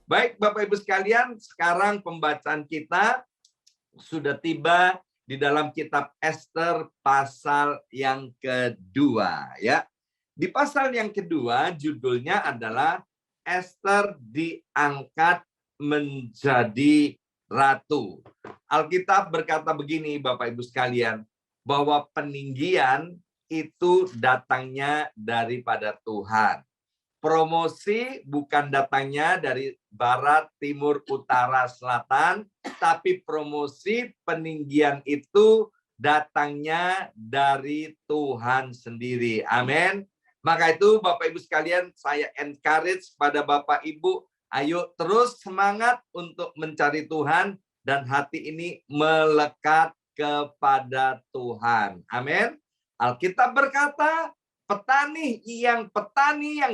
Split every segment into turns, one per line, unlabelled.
Baik Bapak Ibu sekalian, sekarang pembacaan kita sudah tiba di dalam kitab Ester pasal yang kedua ya. Di pasal yang kedua judulnya adalah Ester diangkat menjadi ratu. Alkitab berkata begini Bapak Ibu sekalian, bahwa peninggian itu datangnya daripada Tuhan. Promosi bukan datangnya dari barat, timur, utara, selatan, tapi promosi peninggian itu datangnya dari Tuhan sendiri. Amin. Maka itu Bapak Ibu sekalian, saya encourage pada Bapak Ibu, ayo terus semangat untuk mencari Tuhan dan hati ini melekat kepada Tuhan. Amin. Alkitab berkata, petani yang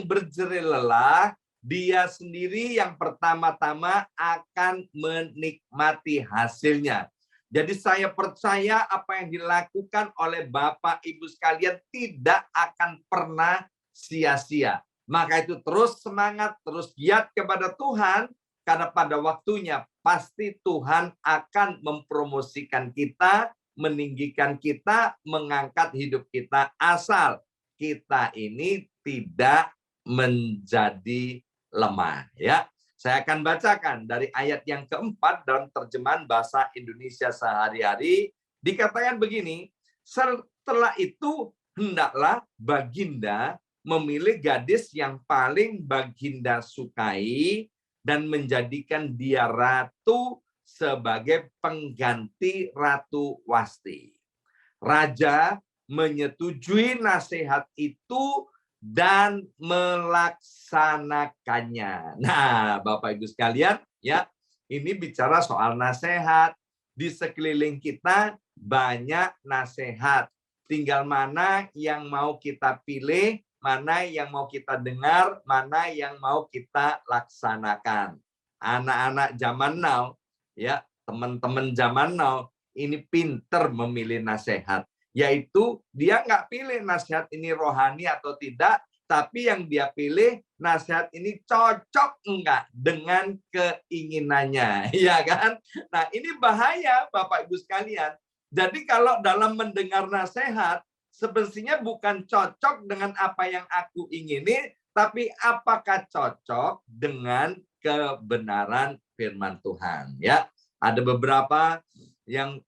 berjerih lelah, dia sendiri yang pertama-tama akan menikmati hasilnya. Jadi saya percaya apa yang dilakukan oleh Bapak Ibu sekalian tidak akan pernah sia-sia. Maka itu terus semangat, terus giat kepada Tuhan, karena pada waktunya pasti Tuhan akan mempromosikan kita, meninggikan kita, mengangkat hidup kita, asal kita ini tidak menjadi lemah ya. Saya akan bacakan dari ayat yang keempat dalam terjemahan bahasa Indonesia sehari-hari. Dikatakan begini, setelah itu hendaklah baginda memilih gadis yang paling baginda sukai dan menjadikan dia ratu sebagai pengganti Ratu Wasti. Raja menyetujui nasihat itu dan melaksanakannya. Nah, Bapak Ibu sekalian, ya, ini bicara soal nasihat. Di sekeliling kita banyak nasihat. Tinggal mana yang mau kita pilih, mana yang mau kita dengar, mana yang mau kita laksanakan. Anak-anak zaman now, ya, teman-teman zaman now, ini pinter memilih nasihat. Yaitu dia nggak pilih nasihat ini rohani atau tidak, tapi yang dia pilih nasihat ini cocok enggak dengan keinginannya, ya kan? Nah ini bahaya Bapak Ibu sekalian. Jadi kalau dalam mendengar nasihat, sebenarnya bukan cocok dengan apa yang aku ingini, tapi apakah cocok dengan kebenaran firman Tuhan, ya? Ada beberapa yang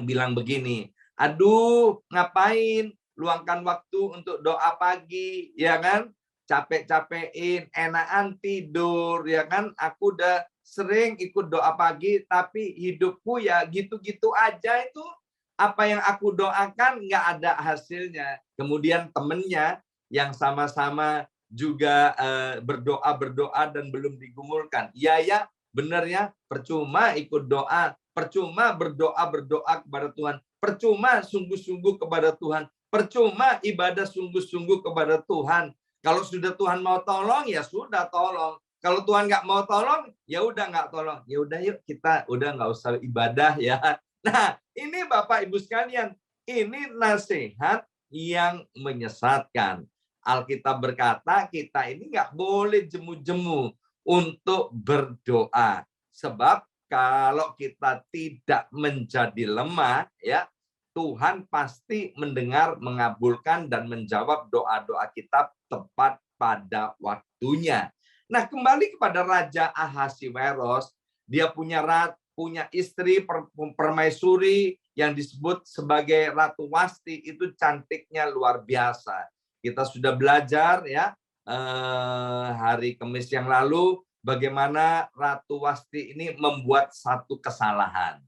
bilang begini, aduh, ngapain luangkan waktu untuk doa pagi, ya kan? Capek-capekin, enakan tidur, ya kan? Aku udah sering ikut doa pagi, tapi hidupku ya gitu-gitu aja itu. Apa yang aku doakan nggak ada hasilnya. Kemudian temennya yang sama-sama juga berdoa dan belum digumulkan. Ya, benar ya, percuma ikut doa, percuma berdoa kepada Tuhan, percuma sungguh-sungguh kepada Tuhan, percuma ibadah sungguh-sungguh kepada Tuhan. Kalau sudah Tuhan mau tolong, ya sudah tolong. Kalau Tuhan nggak mau tolong, ya udah nggak tolong. Ya udah yuk kita udah nggak usah ibadah ya. Nah ini Bapak Ibu sekalian, ini nasihat yang menyesatkan. Alkitab berkata kita ini nggak boleh jemu-jemu untuk berdoa. Sebab kalau kita tidak menjadi lemah, ya Tuhan pasti mendengar, mengabulkan, dan menjawab doa-doa kita tepat pada waktunya. Nah, kembali kepada Raja Ahasiweros, dia punya istri permaisuri yang disebut sebagai Ratu Wasti, itu cantiknya luar biasa. Kita sudah belajar ya hari Kamis yang lalu bagaimana Ratu Wasti ini membuat satu kesalahan.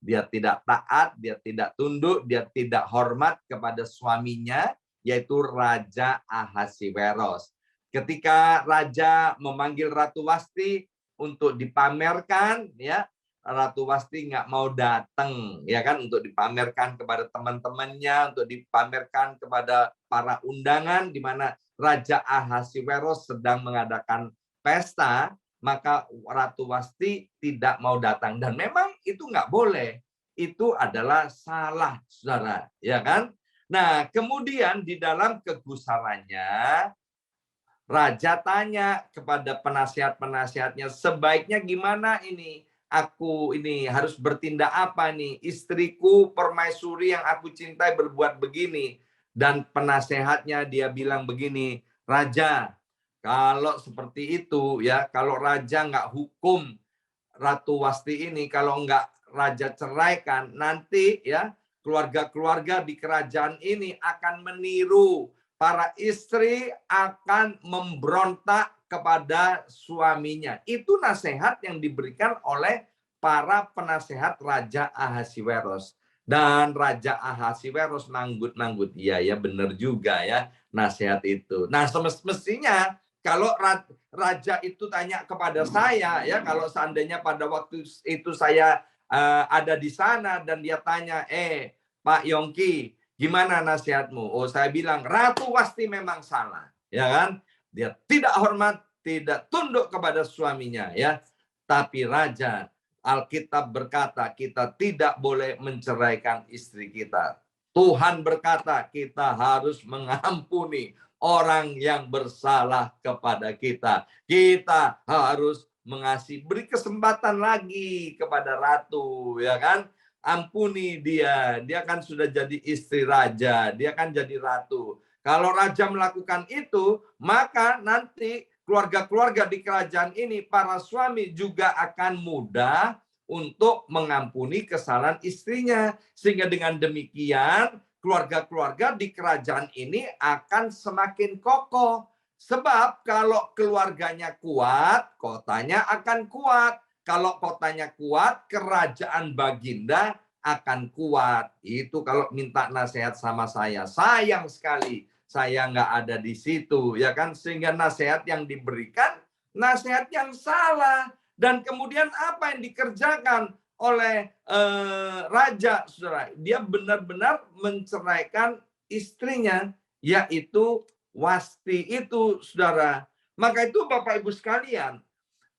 Dia tidak taat, dia tidak tunduk, dia tidak hormat kepada suaminya, yaitu Raja Ahasiweros. Ketika Raja memanggil Ratu Wasti untuk dipamerkan, ya Ratu Wasti nggak mau datang, ya kan, untuk dipamerkan kepada teman-temannya, untuk dipamerkan kepada para undangan di mana Raja Ahasiweros sedang mengadakan pesta. Maka Ratu Wasti tidak mau datang, dan memang itu nggak boleh, itu adalah salah, saudara, ya kan? Nah, kemudian di dalam kegusarannya Raja tanya kepada penasihat-penasihatnya, sebaiknya gimana ini? Aku ini harus bertindak apa nih? Istriku permaisuri yang aku cintai berbuat begini. Dan penasehatnya dia bilang begini, Raja, kalau seperti itu ya, kalau Raja nggak hukum Ratu Wasti ini, kalau nggak Raja ceraikan, nanti ya keluarga-keluarga di kerajaan ini akan meniru. Para istri akan memberontak kepada suaminya. Itu nasihat yang diberikan oleh para penasehat Raja Ahasiweros. Dan Raja Ahasiweros nanggut-nanggut. Iya ya, benar juga ya nasihat itu. Nah, semestinya kalau raja itu tanya kepada saya, ya kalau seandainya pada waktu itu saya ada di sana dan dia tanya, Pak Yongki, gimana nasihatmu? Oh, saya bilang Ratu Wasti memang salah, ya kan? Dia tidak hormat, tidak tunduk kepada suaminya, ya. Tapi raja, Alkitab berkata kita tidak boleh menceraikan istri kita. Tuhan berkata kita harus mengampuni orang yang bersalah kepada kita. Kita harus mengasihi, beri kesempatan lagi kepada ratu, ya kan? Ampuni dia, dia kan sudah jadi istri raja, dia kan jadi ratu. Kalau raja melakukan itu, maka nanti keluarga-keluarga di kerajaan ini, para suami juga akan mudah untuk mengampuni kesalahan istrinya. Sehingga dengan demikian, keluarga-keluarga di kerajaan ini akan semakin kokoh. Sebab kalau keluarganya kuat, kotanya akan kuat. Kalau kotanya kuat, kerajaan Baginda akan kuat. Itu kalau minta nasihat sama saya. Sayang sekali saya nggak ada di situ, ya kan? Sehingga nasihat yang diberikan, nasihat yang salah. Dan kemudian apa yang dikerjakan oleh raja, saudara? Dia benar-benar menceraikan istrinya, yaitu Wasti itu, saudara. Maka itu Bapak Ibu sekalian,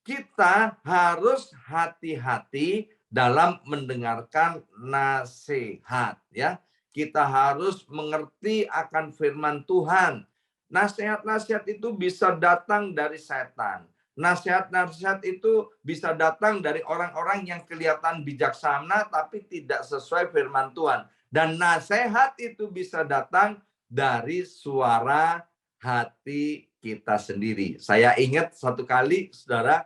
kita harus hati-hati dalam mendengarkan nasihat, ya. Kita harus mengerti akan firman Tuhan. Nasihat-nasihat itu bisa datang dari setan. Nasihat-nasihat itu bisa datang dari orang-orang yang kelihatan bijaksana tapi tidak sesuai firman Tuhan. Dan nasihat itu bisa datang dari suara hati kita sendiri. Saya ingat satu kali, saudara,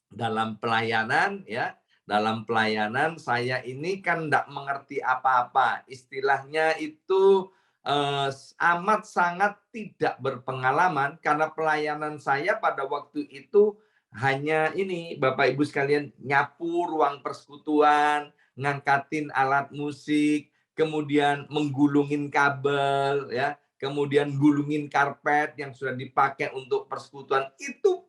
dalam pelayanan, ya, dalam pelayanan saya ini kan tidak mengerti apa-apa. Istilahnya itu amat sangat tidak berpengalaman karena pelayanan saya pada waktu itu hanya ini, Bapak Ibu sekalian, nyapu ruang persekutuan, ngangkatin alat musik, kemudian menggulungin kabel, ya, kemudian gulungin karpet yang sudah dipakai untuk persekutuan. Itu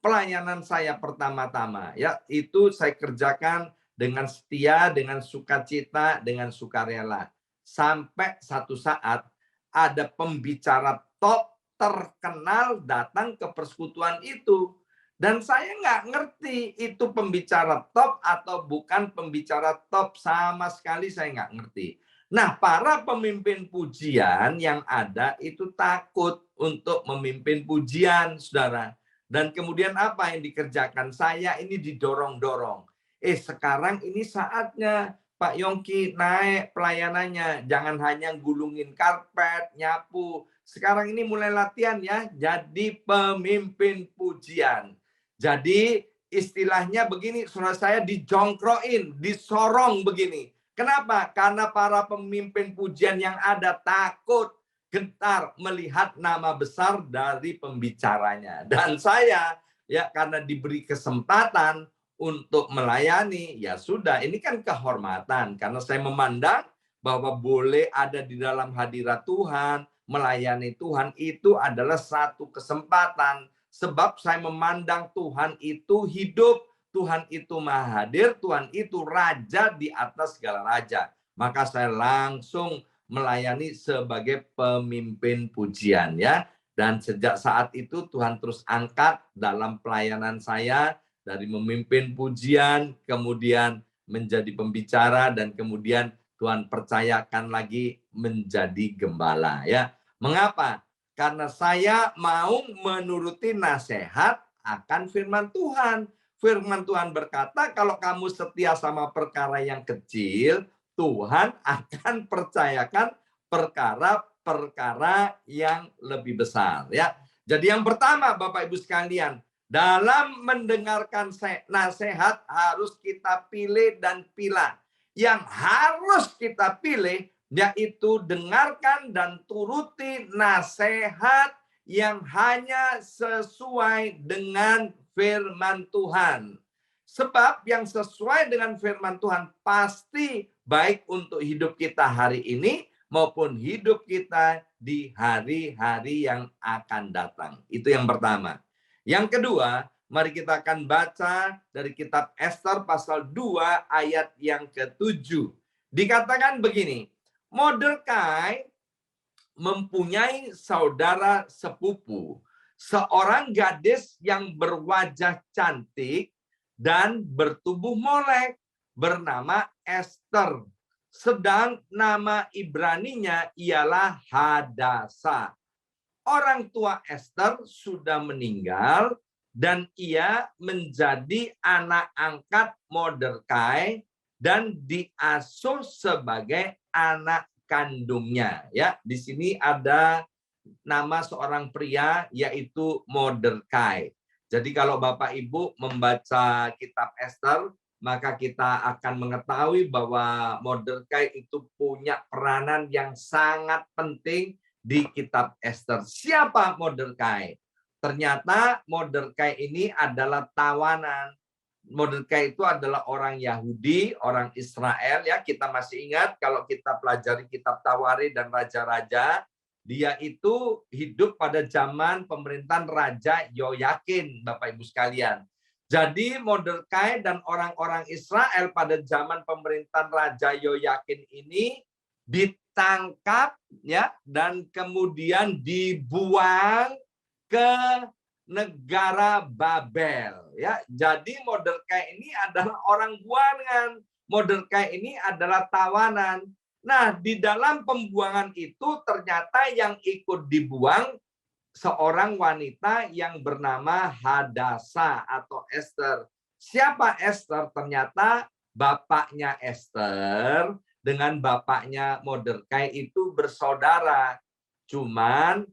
pelayanan saya pertama-tama, ya, itu saya kerjakan dengan setia, dengan sukacita, dengan sukarela. Sampai satu saat ada pembicara top terkenal datang ke persekutuan itu. Dan saya nggak ngerti itu pembicara top atau bukan pembicara top, sama sekali saya nggak ngerti. Nah, para pemimpin pujian yang ada itu takut untuk memimpin pujian, saudara. Dan kemudian apa yang dikerjakan? Saya ini didorong-dorong. Sekarang ini saatnya Pak Yongki naik pelayanannya. Jangan hanya gulungin karpet, nyapu. Sekarang ini mulai latihan ya, jadi pemimpin pujian. Jadi istilahnya begini, saudara, saya dijongkroin, disorong begini. Kenapa? Karena para pemimpin pujian yang ada takut, gentar melihat nama besar dari pembicaranya. Dan saya, ya, karena diberi kesempatan untuk melayani, ya sudah, ini kan kehormatan. Karena saya memandang bahwa boleh ada di dalam hadirat Tuhan, melayani Tuhan, itu adalah satu kesempatan. Sebab saya memandang Tuhan itu hidup, Tuhan itu maha hadir, Tuhan itu raja di atas segala raja. Maka saya langsung melayani sebagai pemimpin pujian, ya. Dan sejak saat itu Tuhan terus angkat dalam pelayanan saya dari memimpin pujian, kemudian menjadi pembicara, dan kemudian Tuhan percayakan lagi menjadi gembala, ya. Mengapa? Karena saya mau menuruti nasihat akan firman Tuhan. Firman Tuhan berkata, kalau kamu setia sama perkara yang kecil, Tuhan akan percayakan perkara-perkara yang lebih besar. Ya, jadi yang pertama, Bapak Ibu sekalian, dalam mendengarkan nasihat harus kita pilih dan pilah. Yang harus kita pilih yaitu dengarkan dan turuti nasihat yang hanya sesuai dengan firman Tuhan. Sebab yang sesuai dengan firman Tuhan pasti baik untuk hidup kita hari ini maupun hidup kita di hari-hari yang akan datang. Itu yang pertama. Yang kedua, mari kita akan baca dari kitab Ester pasal 2 ayat yang ke-7. Dikatakan begini, Mordekai mempunyai saudara sepupu, seorang gadis yang berwajah cantik dan bertubuh molek, bernama Ester. Sedang nama Ibraninya ialah Hadasa. Orang tua Ester sudah meninggal dan ia menjadi anak angkat Mordekai dan diasuh sebagai anak kandungnya. Ya, di sini ada nama seorang pria yaitu Mordekai. Jadi kalau Bapak Ibu membaca kitab Ester, maka kita akan mengetahui bahwa Mordekai itu punya peranan yang sangat penting di kitab Ester. Siapa Mordekai? Ternyata Mordekai ini adalah tawanan. Mordekai itu adalah orang Yahudi, orang Israel, ya. Kita masih ingat kalau kita pelajari kitab Tawari dan raja-raja, dia itu hidup pada zaman pemerintahan Raja Yoyakin, Bapak Ibu sekalian. Jadi Mordekai dan orang-orang Israel pada zaman pemerintahan Raja Yoyakin ini ditangkap, ya, dan kemudian dibuang ke negara Babel, ya. Jadi Mordekai ini adalah orang buangan. Mordekai ini adalah tawanan. Nah, di dalam pembuangan itu ternyata yang ikut dibuang seorang wanita yang bernama Hadasa atau Ester. Siapa Ester? Ternyata bapaknya Ester dengan bapaknya Mordekai itu bersaudara. Cuman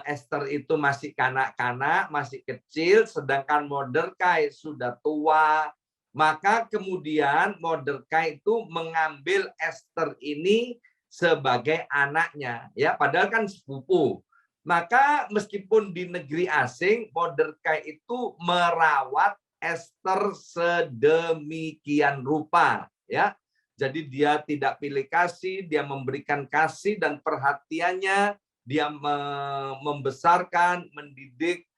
Ester itu masih kanak-kanak, masih kecil, sedangkan Mordekai sudah tua. Maka kemudian Mordekai itu mengambil Ester ini sebagai anaknya, ya, padahal kan sepupu. Maka meskipun di negeri asing, Mordekai itu merawat Ester sedemikian rupa, ya. Jadi dia tidak pilih kasih, dia memberikan kasih dan perhatiannya, dia membesarkan, mendidik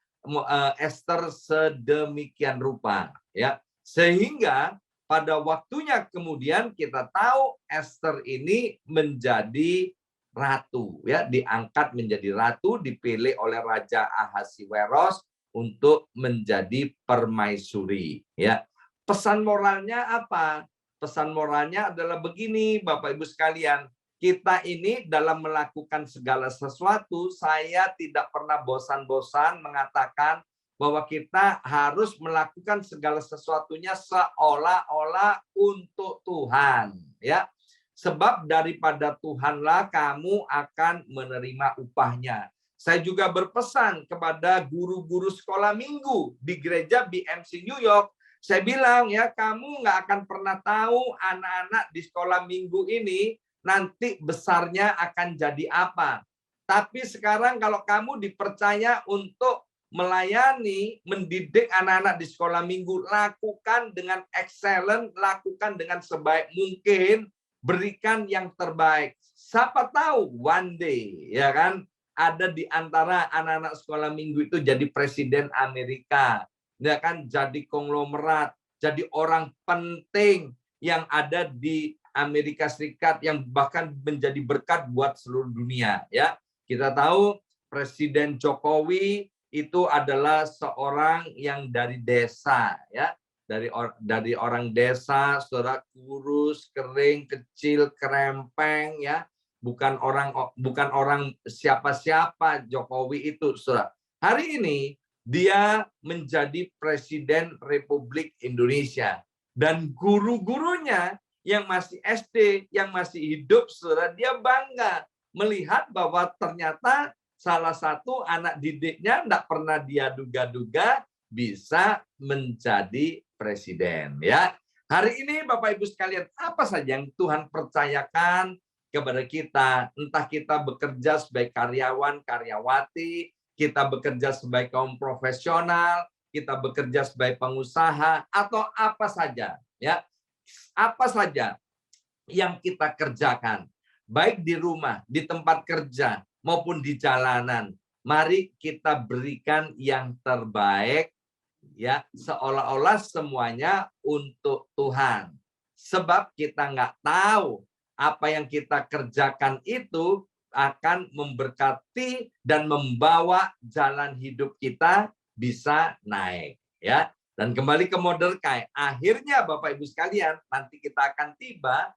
Ester sedemikian rupa, ya. Sehingga pada waktunya kemudian kita tahu Ester ini menjadi ratu, ya, diangkat menjadi ratu, dipilih oleh Raja Ahasiweros untuk menjadi permaisuri, ya. Pesan moralnya apa? Pesan moralnya adalah begini, Bapak Ibu sekalian, kita ini dalam melakukan segala sesuatu, saya tidak pernah bosan-bosan mengatakan bahwa kita harus melakukan segala sesuatunya seolah-olah untuk Tuhan, ya. Sebab daripada Tuhanlah kamu akan menerima upahnya. Saya juga berpesan kepada guru-guru sekolah minggu di gereja BMC New York. Saya bilang, ya, kamu nggak akan pernah tahu anak-anak di sekolah minggu ini nanti besarnya akan jadi apa. Tapi sekarang kalau kamu dipercaya untuk melayani, mendidik anak-anak di sekolah minggu, lakukan dengan excellent, lakukan dengan sebaik mungkin, berikan yang terbaik. Siapa tahu one day, ya kan, ada di antara anak-anak sekolah minggu itu jadi presiden Amerika, ya kan, jadi konglomerat, jadi orang penting yang ada di Amerika Serikat yang bahkan menjadi berkat buat seluruh dunia, ya. Kita tahu Presiden Jokowi itu adalah seorang yang dari desa, ya. Dari orang desa, saudara, kurus, kering, kecil, kerempeng, ya. bukan orang siapa-siapa Jokowi itu, Saudara. Hari ini dia menjadi Presiden Republik Indonesia dan guru-gurunya yang masih SD, yang masih hidup, Saudara, dia bangga melihat bahwa ternyata salah satu anak didiknya tidak pernah dia duga-duga bisa menjadi presiden, ya. Hari ini Bapak Ibu sekalian, apa saja yang Tuhan percayakan kepada kita, entah kita bekerja sebagai karyawan, karyawati, kita bekerja sebagai kaum profesional, kita bekerja sebagai pengusaha, atau apa saja, ya, apa saja yang kita kerjakan, baik di rumah, di tempat kerja, maupun di jalanan, mari kita berikan yang terbaik, ya, seolah-olah semuanya untuk Tuhan. Sebab kita nggak tahu apa yang kita kerjakan itu akan memberkati dan membawa jalan hidup kita bisa naik, ya. Dan kembali ke Mordekai, akhirnya Bapak Ibu sekalian, nanti kita akan tiba,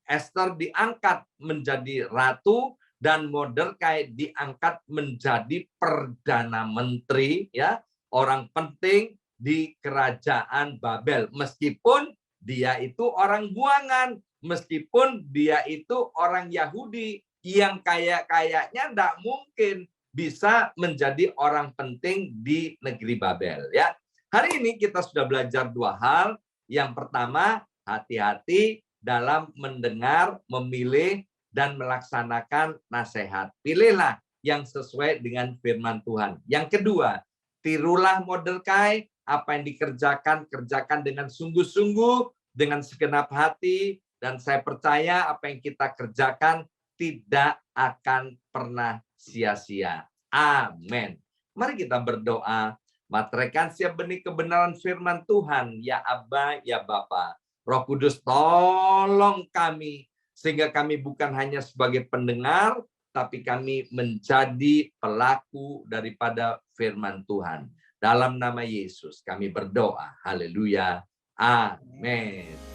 Esther diangkat menjadi ratu dan Mordekai diangkat menjadi perdana menteri, ya, orang penting di kerajaan Babel, meskipun dia itu orang buangan, meskipun dia itu orang Yahudi yang kayaknya tidak mungkin bisa menjadi orang penting di negeri Babel, ya. Hari ini kita sudah belajar dua hal. Yang pertama, hati-hati dalam mendengar, memilih, dan melaksanakan nasihat. Pilihlah yang sesuai dengan firman Tuhan. Yang kedua, tirulah Mordekai, apa yang dikerjakan, kerjakan dengan sungguh-sungguh, dengan segenap hati, dan saya percaya apa yang kita kerjakan tidak akan pernah sia-sia. Amin. Mari kita berdoa. Materaikan siap benih kebenaran firman Tuhan, ya Abba, ya Bapa. Roh Kudus, tolong kami, sehingga kami bukan hanya sebagai pendengar, tapi kami menjadi pelaku daripada firman Tuhan. Dalam nama Yesus kami berdoa. Haleluya. Amin.